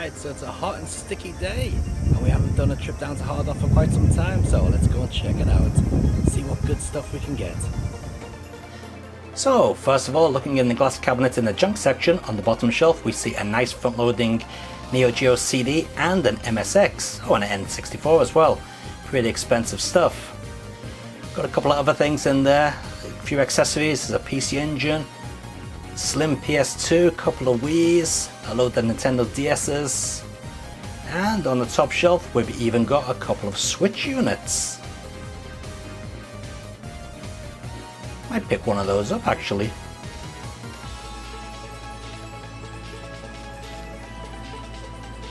Alright, so it's a hot and sticky day, and we haven't done a trip down to Hardrock for quite some time, so let's go and check it out, see what good stuff we can get. So, first of all, looking in the glass cabinet in the junk section, on the bottom shelf we see a nice front-loading Neo Geo CD and an MSX, and an N64 as well. Pretty expensive stuff. Got a couple of other things in there, a few accessories, there's a PC Engine, slim PS2, a couple of Wii's, a load of Nintendo DS's, and on the top shelf we've even got a couple of Switch units. Might pick one of those up actually.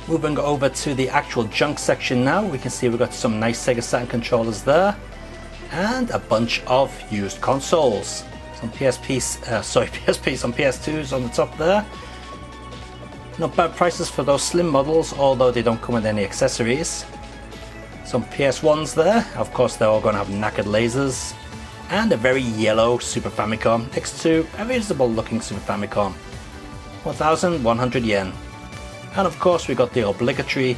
Moving over to the actual junk section now, we can see we've got some nice Sega Saturn controllers there, and a bunch of used consoles. Some PSPs, some PS2s on the top there. Not bad prices for those slim models, although they don't come with any accessories. Some PS1s there, of course they're all going to have knackered lasers. And a very yellow Super Famicom next to a reasonable looking Super Famicom. 1,100 yen. And of course we got the obligatory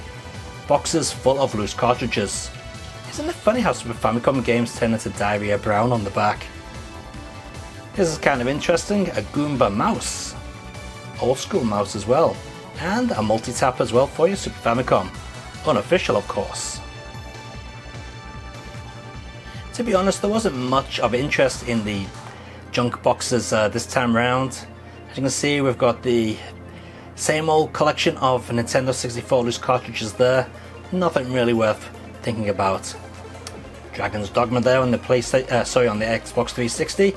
boxes full of loose cartridges. Isn't it funny how Super Famicom games turn into diarrhea brown on the back? This is kind of interesting, a Goomba mouse. Old school mouse as well. And a multi-tap as well for your Super Famicom. Unofficial of course. To be honest, there wasn't much of interest in the junk boxes this time round. As you can see, we've got the same old collection of Nintendo 64 loose cartridges there. Nothing really worth thinking about. Dragon's Dogma there on the on the Xbox 360.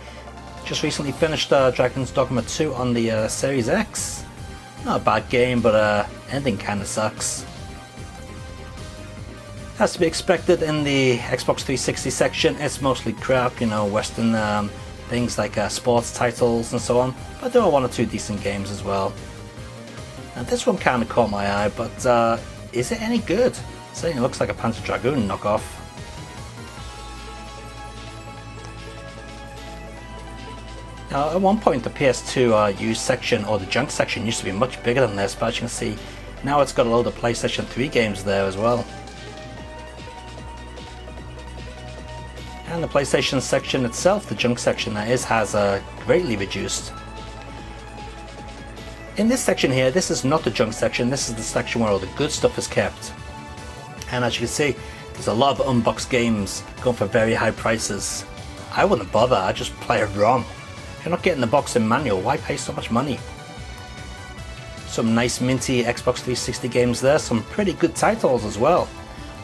Just recently finished Dragon's Dogma 2 on the Series X. Not a bad game, but ending kind of sucks. As to be expected in the Xbox 360 section, it's mostly crap, you know, Western things like sports titles and so on. But there are one or two decent games as well. And this one kind of caught my eye, but is it any good? It certainly looks like a Panzer Dragoon knockoff. Now, at one point the PS2 used section, or the junk section, used to be much bigger than this, but as you can see, now it's got a load of PlayStation 3 games there as well. And the PlayStation section itself, the junk section that is, has greatly reduced. In this section here, this is not the junk section, this is the section where all the good stuff is kept. And as you can see, there's a lot of unboxed games going for very high prices. I wouldn't bother, I'd just play a ROM. If you're not getting the box and manual, why pay so much money? Some nice minty Xbox 360 games there, some pretty good titles as well.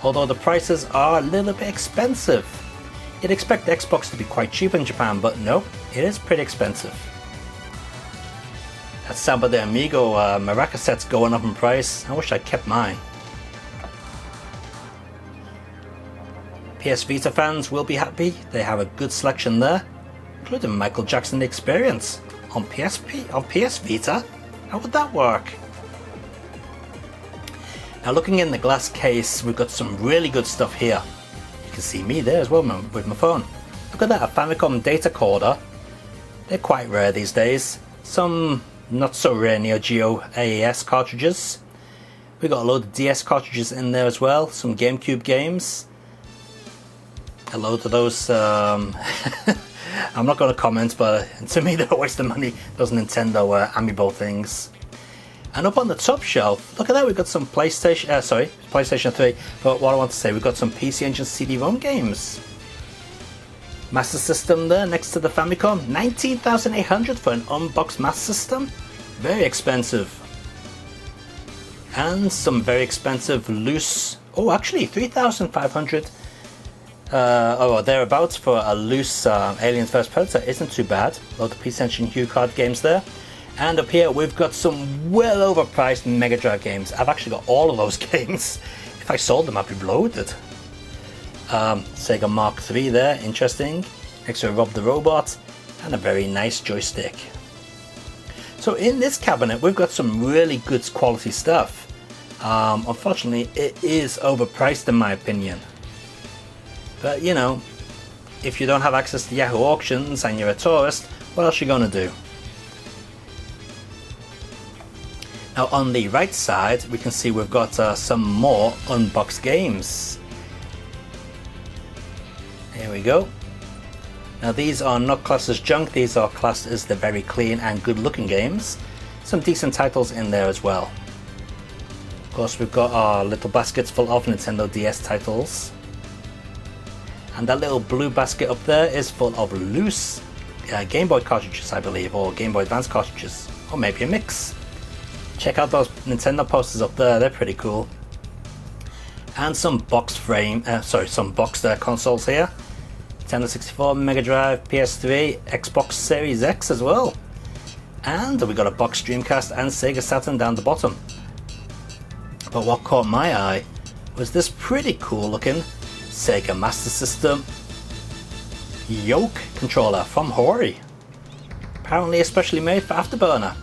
Although the prices are a little bit expensive. You'd expect Xbox to be quite cheap in Japan, but no, it is pretty expensive. That Samba de Amigo Maraca set's going up in price. I wish I'd kept mine. PS Vita fans will be happy, they have a good selection there, including Michael Jackson The Experience on PS Vita. How would that work? Now looking in the glass case, we've got some really good stuff here. You can see me there as well with my phone. Look at that, a Famicom data coder. They're quite rare these days. Some not so rare Neo Geo AES cartridges. We got a load of DS cartridges in there as well, some GameCube games. A load of those, I'm not going to comment, but to me they're a waste of money, those Nintendo Amiibo things. And up on the top shelf, look at that, we've got some PlayStation 3, but what I want to say, we've got some PC Engine CD-ROM games. Master System there next to the Famicom, 19,800 for an unboxed Master System? Very expensive. And some very expensive loose, oh actually 3,500 or thereabouts for a loose Aliens vs Predator isn't too bad. Load of PC Engine Hue card games there. And up here we've got some well overpriced Mega Drive games. I've actually got all of those games. If I sold them I'd be loaded. Sega Mark III there, interesting. Next to Rob the Robot, and a very nice joystick. So in this cabinet we've got some really good quality stuff. Unfortunately it is overpriced in my opinion. But you know, if you don't have access to Yahoo Auctions and you're a tourist, what else are you going to do? Now on the right side, we can see we've got some more unboxed games. Here we go. Now these are not classed as junk, these are classed as the very clean and good looking games. Some decent titles in there as well. Of course we've got our little baskets full of Nintendo DS titles. And that little blue basket up there is full of loose Game Boy cartridges, I believe, or Game Boy Advance cartridges, or maybe a mix. Check out those Nintendo posters up there, they're pretty cool. And some boxed consoles here. Nintendo 64, Mega Drive, PS3, Xbox Series X as well. And we got a box Dreamcast and Sega Saturn down the bottom. But what caught my eye was this pretty cool looking Sega Master System yoke controller from Hori. Apparently especially made for Afterburner.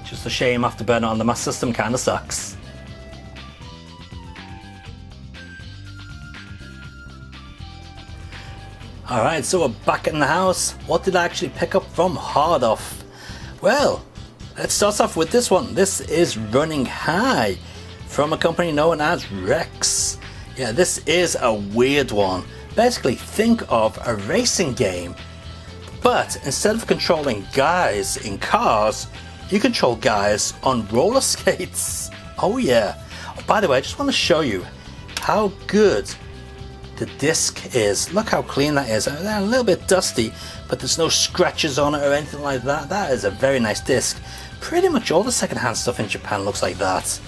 Just a shame Afterburner on the Master System kinda sucks. Alright, so we're back in the house. What did I actually pick up from Hard Off? Well, let's start off with this one. This is Running High from a company known as Rex. Yeah, this is a weird one. Basically, think of a racing game, but instead of controlling guys in cars, you control guys on roller skates. Oh yeah. Oh, by the way, I just want to show you how good the disc is. Look how clean that is. They're a little bit dusty, but there's no scratches on it or anything like that. That is a very nice disc. Pretty much all the secondhand stuff in Japan looks like that.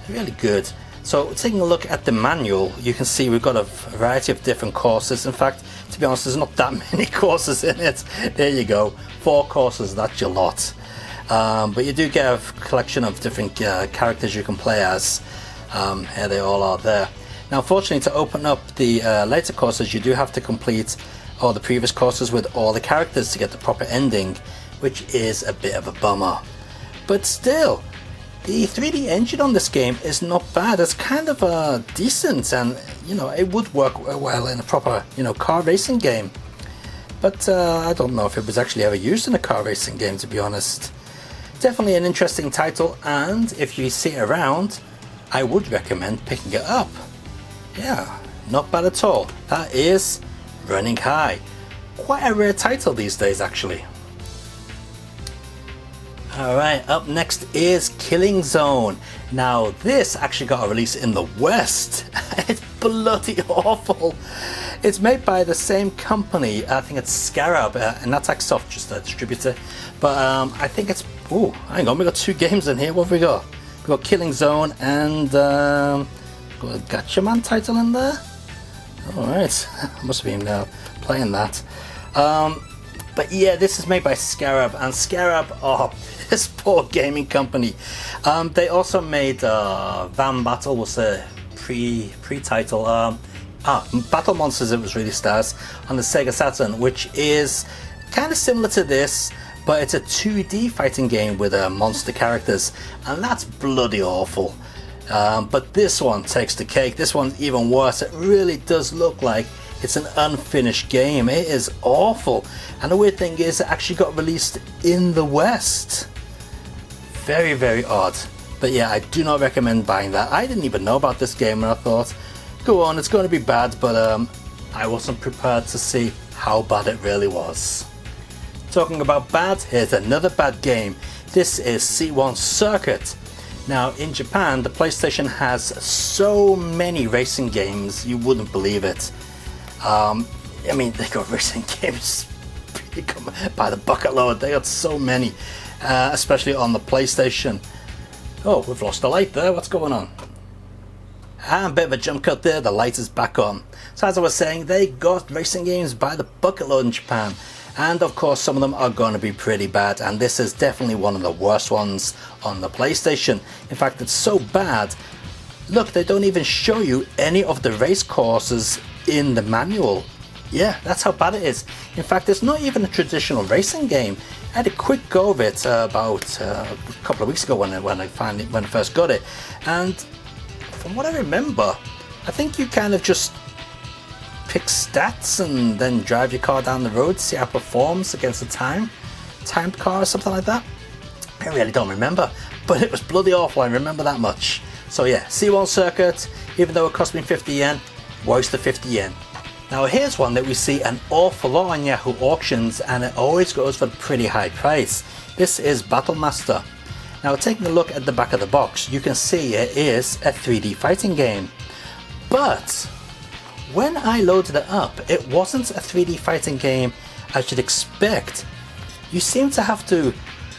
Really good. So taking a look at the manual, you can see we've got a variety of different courses. In fact, to be honest, there's not that many courses in it. There you go, 4 courses, that's your lot. But you do get a collection of different characters you can play as. Here they all are there. Now fortunately, to open up the later courses, you do have to complete all the previous courses with all the characters to get the proper ending, which is a bit of a bummer. But still, the 3D engine on this game is not bad. It's kind of decent, and it would work well in a proper car racing game. But I don't know if it was actually ever used in a car racing game, to be honest. Definitely an interesting title, and if you see it around, I would recommend picking it up. Yeah, not bad at all. That is Running High. Quite a rare title these days, actually. Alright, up next is Killing Zone. Now this actually got a release in the West. It's bloody awful. It's made by the same company, I think it's Scarab, and that's Soft, just a distributor. But I think it's, oh, hang on, we got 2 games in here. What have we got? We've got Killing Zone and got a Gatchaman title in there. Alright, must have been playing that. But yeah, this is made by Scarab, and Scarab are this poor gaming company. They also made Van Battle, was a pre-title. Battle Monsters, it was released as, on the Sega Saturn, which is kind of similar to this, but it's a 2D fighting game with monster characters, and that's bloody awful. But this one takes the cake. This one's even worse. It really does look like it's an unfinished game. It is awful. And the weird thing is, it actually got released in the West. Very, very odd. But yeah, I do not recommend buying that. I didn't even know about this game, and I thought, go on, it's going to be bad, but I wasn't prepared to see how bad it really was. Talking about bad, here's another bad game. This is C1 Circuit. Now in Japan, the PlayStation has so many racing games, you wouldn't believe it. I mean, they got racing games by the bucket load. They got so many, especially on the PlayStation. Oh, we've lost the light there. What's going on? A bit of a jump cut there. The light is back on. So as I was saying, they got racing games by the bucket load in Japan. And of course, some of them are going to be pretty bad. And this is definitely one of the worst ones on the PlayStation. In fact, it's so bad. Look, they don't even show you any of the race courses in the manual. Yeah, that's how bad it is. In fact, it's not even a traditional racing game. I had a quick go of it about a couple of weeks ago when I first got it. And from what I remember, I think you kind of just pick stats and then drive your car down the road, see how it performs against a timed car or something like that. I really don't remember, but it was bloody awful, I remember that much. So yeah, C1 circuit, even though it cost me 50 yen, worth the 50 yen. Now here's one that we see an awful lot on Yahoo auctions, and it always goes for a pretty high price. This is Battlemaster. Now taking a look at the back of the box, you can see it is a 3D fighting game. But when I loaded it up, it wasn't a 3D fighting game as you'd expect. You seem to have to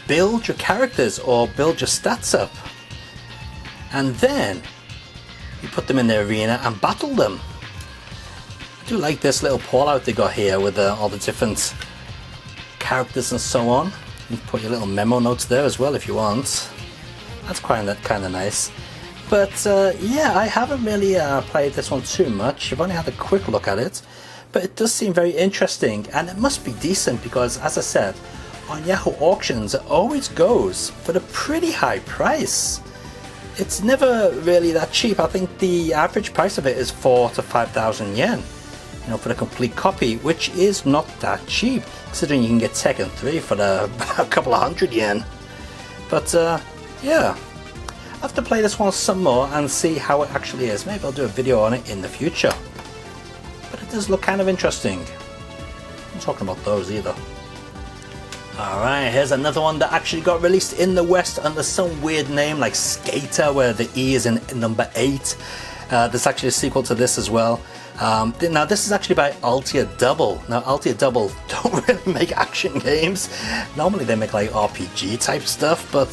build your characters or build your stats up, and then you put them in the arena and battle them. I do like this little pull out they got here with all the different characters and so on. You can put your little memo notes there as well if you want. That's kind of nice. But yeah, I haven't really played this one too much. I've only had a quick look at it, but it does seem very interesting, and it must be decent because, as I said, on Yahoo auctions it always goes for a pretty high price. It's never really that cheap. I think the average price of it is 4,000 to 5,000 yen. You know, for the complete copy, which is not that cheap, considering you can get Tekken 3 for a couple of hundred yen. But yeah, I'll have to play this one some more and see how it actually is. Maybe I'll do a video on it in the future. But it does look kind of interesting. I'm not talking about those either. Alright, here's another one that actually got released in the West under some weird name like Skater, where the E is in number 8. There's actually a sequel to this as well. Now this is actually by Altia Double. Now Altia Double don't really make action games. Normally they make like RPG type stuff, but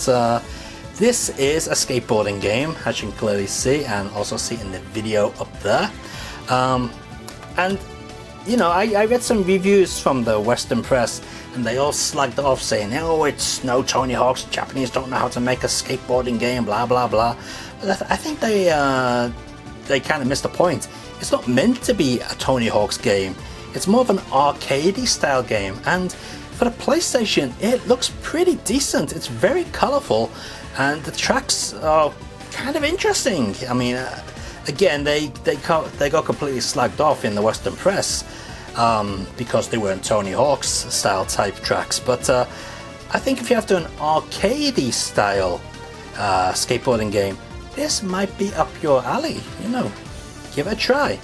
this is a skateboarding game, as you can clearly see, and also see in the video up there. And you know, I read some reviews from the Western press, and they all slagged off saying, oh, it's no Tony Hawk's, Japanese don't know how to make a skateboarding game, blah blah blah. But I think they kind of missed the point. It's not meant to be a Tony Hawk's game. It's more of an arcadey style game, and for the PlayStation it looks pretty decent. It's very colourful, and the tracks are kind of interesting. I mean, again, they got completely slagged off in the Western press because they weren't Tony Hawk's style type tracks. But I think if you have to an arcadey style skateboarding game, this might be up your alley. You know, give it a try.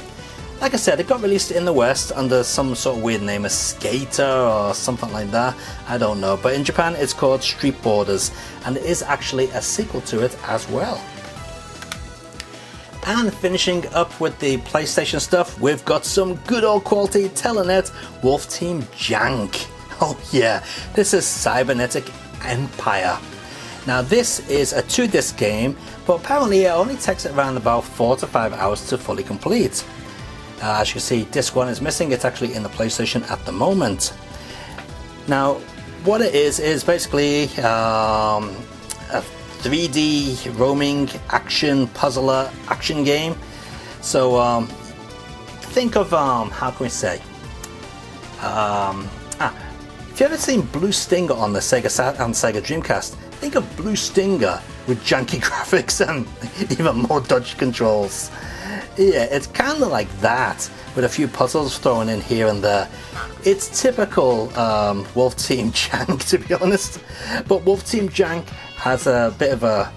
Like I said, it got released in the West under some sort of weird name, a Skater or something like that. I don't know. But in Japan, it's called Street Borders, and it is actually a sequel to it as well. And finishing up with the PlayStation stuff, we've got some good old quality Telenet Wolf Team Jank. Oh yeah, this is Cybernetic Empire. Now this is a 2-disc game, but apparently it only takes around about 4 to 5 hours to fully complete. As you can see, disc 1 is missing. It's actually in the PlayStation at the moment. Now what it is basically a 3D roaming action puzzler action game. So think of how can we say, if you ever seen Blue Stinger on the Sega Dreamcast, think of Blue Stinger with janky graphics and even more dodge controls. Yeah, it's kind of like that, with a few puzzles thrown in here and there. It's typical Wolf Team Jank, to be honest. But Wolf Team Jank has a bit of a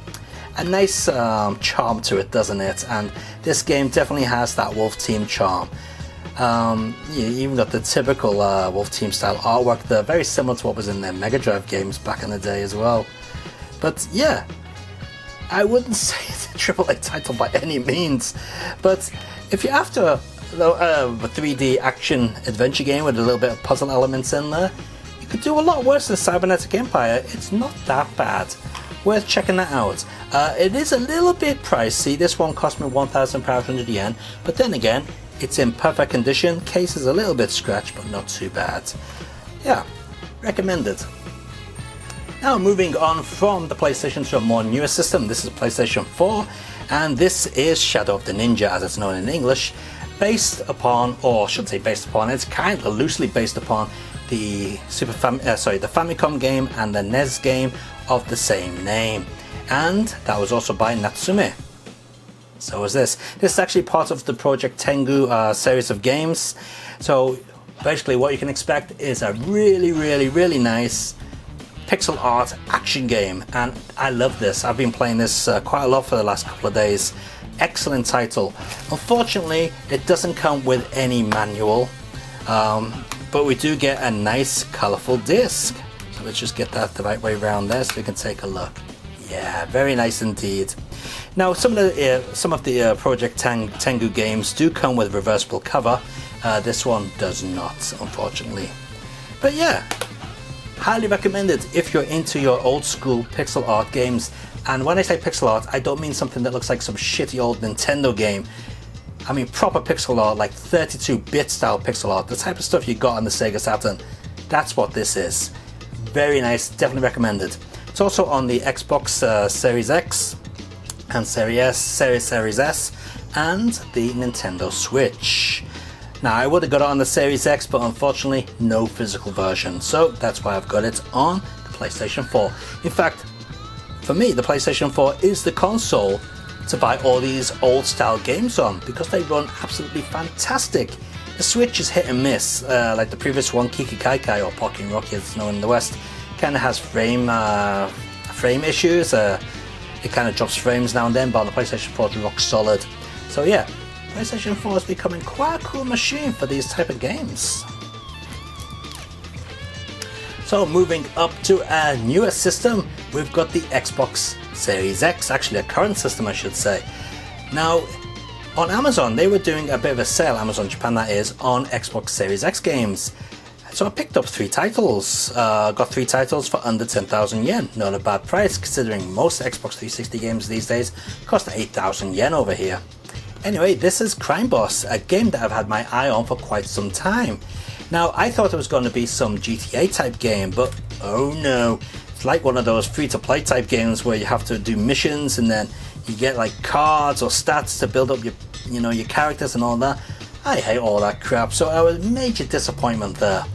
nice charm to it, doesn't it? And this game definitely has that Wolf Team charm. You even got the typical Wolf Team style artwork there, very similar to what was in their Mega Drive games back in the day as well. But yeah, I wouldn't say it's a AAA title by any means, but if you're after a 3D action adventure game with a little bit of puzzle elements in there, you could do a lot worse than Cybernetic Empire. It's not that bad. Worth checking that out. It is a little bit pricey. This one cost me 1,500 yen, but then again, it's in perfect condition. Case is a little bit scratched, but not too bad. Yeah, recommended. Now moving on from the PlayStation to a more newer system, this is PlayStation 4, and this is Shadow of the Ninja, as it's known in English, based upon, or I shouldn't say based upon, it's kind of loosely based upon the the Famicom game and the NES game of the same name, and that was also by Natsume. So is this. This is actually part of the Project Tengu series of games. So basically what you can expect is a really nice pixel art action game, and I love this. I've been playing this quite a lot for the last couple of days. Excellent title. Unfortunately, it doesn't come with any manual, but we do get a nice colorful disc. So let's just get that the right way around there so we can take a look. Yeah, very nice indeed. Now, some of the Project Tengu games do come with reversible cover. This one does not, unfortunately. But yeah, highly recommended if you're into your old school pixel art games. And when I say pixel art, I don't mean something that looks like some shitty old Nintendo game. I mean proper pixel art, like 32-bit style pixel art, the type of stuff you got on the Sega Saturn. That's what this is. Very nice, definitely recommended. It's also on the Xbox Series X and Series S and the Nintendo Switch. Now, I would have got it on the Series X, but unfortunately no physical version, so that's why I've got it on the PlayStation 4. In fact, for me, the PlayStation 4 is the console to buy all these old style games on, because they run absolutely fantastic. The Switch is hit and miss, like the previous one, Kiki Kai or Pocky Rocky as it's known in the West, kind of has frame issues. It kind of drops frames now and then, but on the PlayStation 4 it's rock solid. So yeah, PlayStation 4 is becoming quite a cool machine for these type of games. So moving up to a newer system, we've got the Xbox Series X, actually a current system I should say. Now, on Amazon they were doing a bit of a sale, Amazon Japan that is, on Xbox Series X games. So I picked up 3 titles, got 3 titles for under 10,000 yen. Not a bad price considering most Xbox 360 games these days cost 8,000 yen over here. Anyway, this is Crime Boss, a game that I've had my eye on for quite some time. Now, I thought it was going to be some GTA type game, but oh no. It's like one of those free-to-play type games where you have to do missions and then you get like cards or stats to build up your characters and all that. I hate all that crap, so I was a major disappointment there.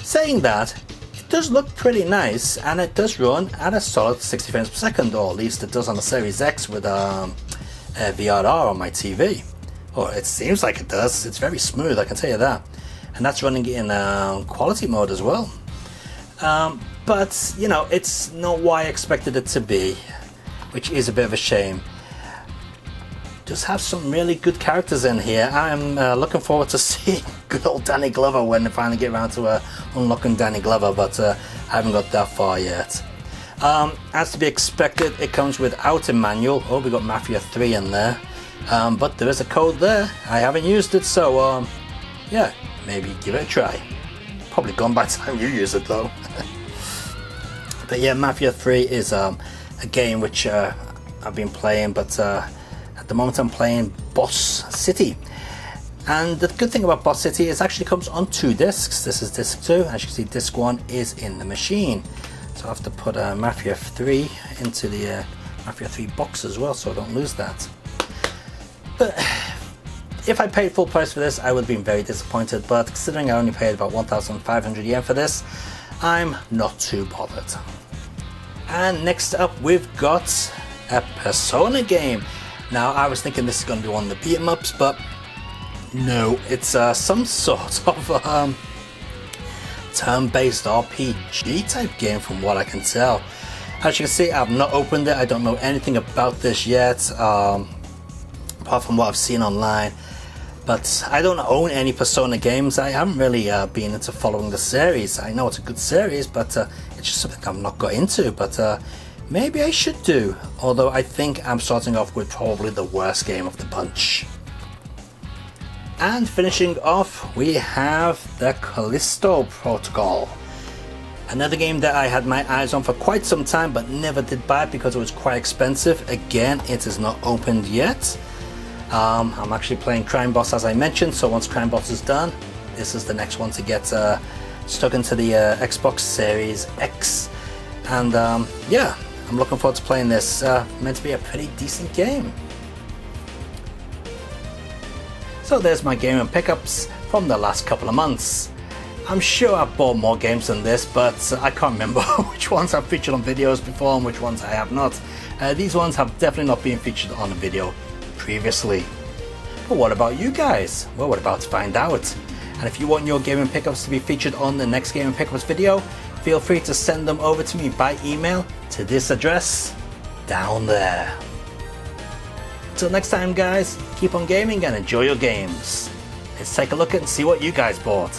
Saying that, it does look pretty nice and it does run at a solid 60 frames per second, or at least it does on the Series X with VRR on my TV. Or it seems like it does. It's very smooth, I can tell you that. And that's running in quality mode as well. But, you know, it's not what I expected it to be, which is a bit of a shame. Does have some really good characters in here. I'm looking forward to seeing good old Danny Glover when they finally get around to unlocking Danny Glover, but I haven't got that far yet. As to be expected, it comes without a manual. Oh, we got Mafia 3 in there, but there is a code there. I haven't used it, so yeah, maybe give it a try. Probably gone by the time you use it though. But yeah, Mafia 3 is a game which I've been playing, but at the moment I'm playing Boss City. And the good thing about Boss City is it actually comes on 2 discs. This is disc 2, as you can see disc 1 is in the machine. So I have to put Mafia 3 into the Mafia 3 box as well, so I don't lose that. But if I paid full price for this, I would have been very disappointed, but considering I only paid about 1,500 yen for this, I'm not too bothered. And next up we've got a Persona game. Now I was thinking this is going to be one of the beat 'em ups, but no, it's some sort of turn-based RPG type game from what I can tell. As you can see, I've not opened it, I don't know anything about this yet, apart from what I've seen online. But I don't own any Persona games. I haven't really been into following the series. I know it's a good series, but it's just something I've not got into. But maybe I should do. Although I think I'm starting off with probably the worst game of the bunch. And finishing off, we have the Kalisto Protocol. Another game that I had my eyes on for quite some time, but never did buy it because it was quite expensive. Again, it is not opened yet. I'm actually playing Crime Boss as I mentioned, so once Crime Boss is done, this is the next one to get stuck into the Xbox Series X. And yeah, I'm looking forward to playing this. Meant to be a pretty decent game. So there's my game and pickups from the last couple of months. I'm sure I've bought more games than this, but I can't remember which ones I've featured on videos before and which ones I have not. These ones have definitely not been featured on a video previously. But what about you guys? Well, we're about to find out. And if you want your gaming pickups to be featured on the next gaming pickups video, feel free to send them over to me by email to this address down there. Until next time guys, keep on gaming and enjoy your games. Let's take a look and see what you guys bought.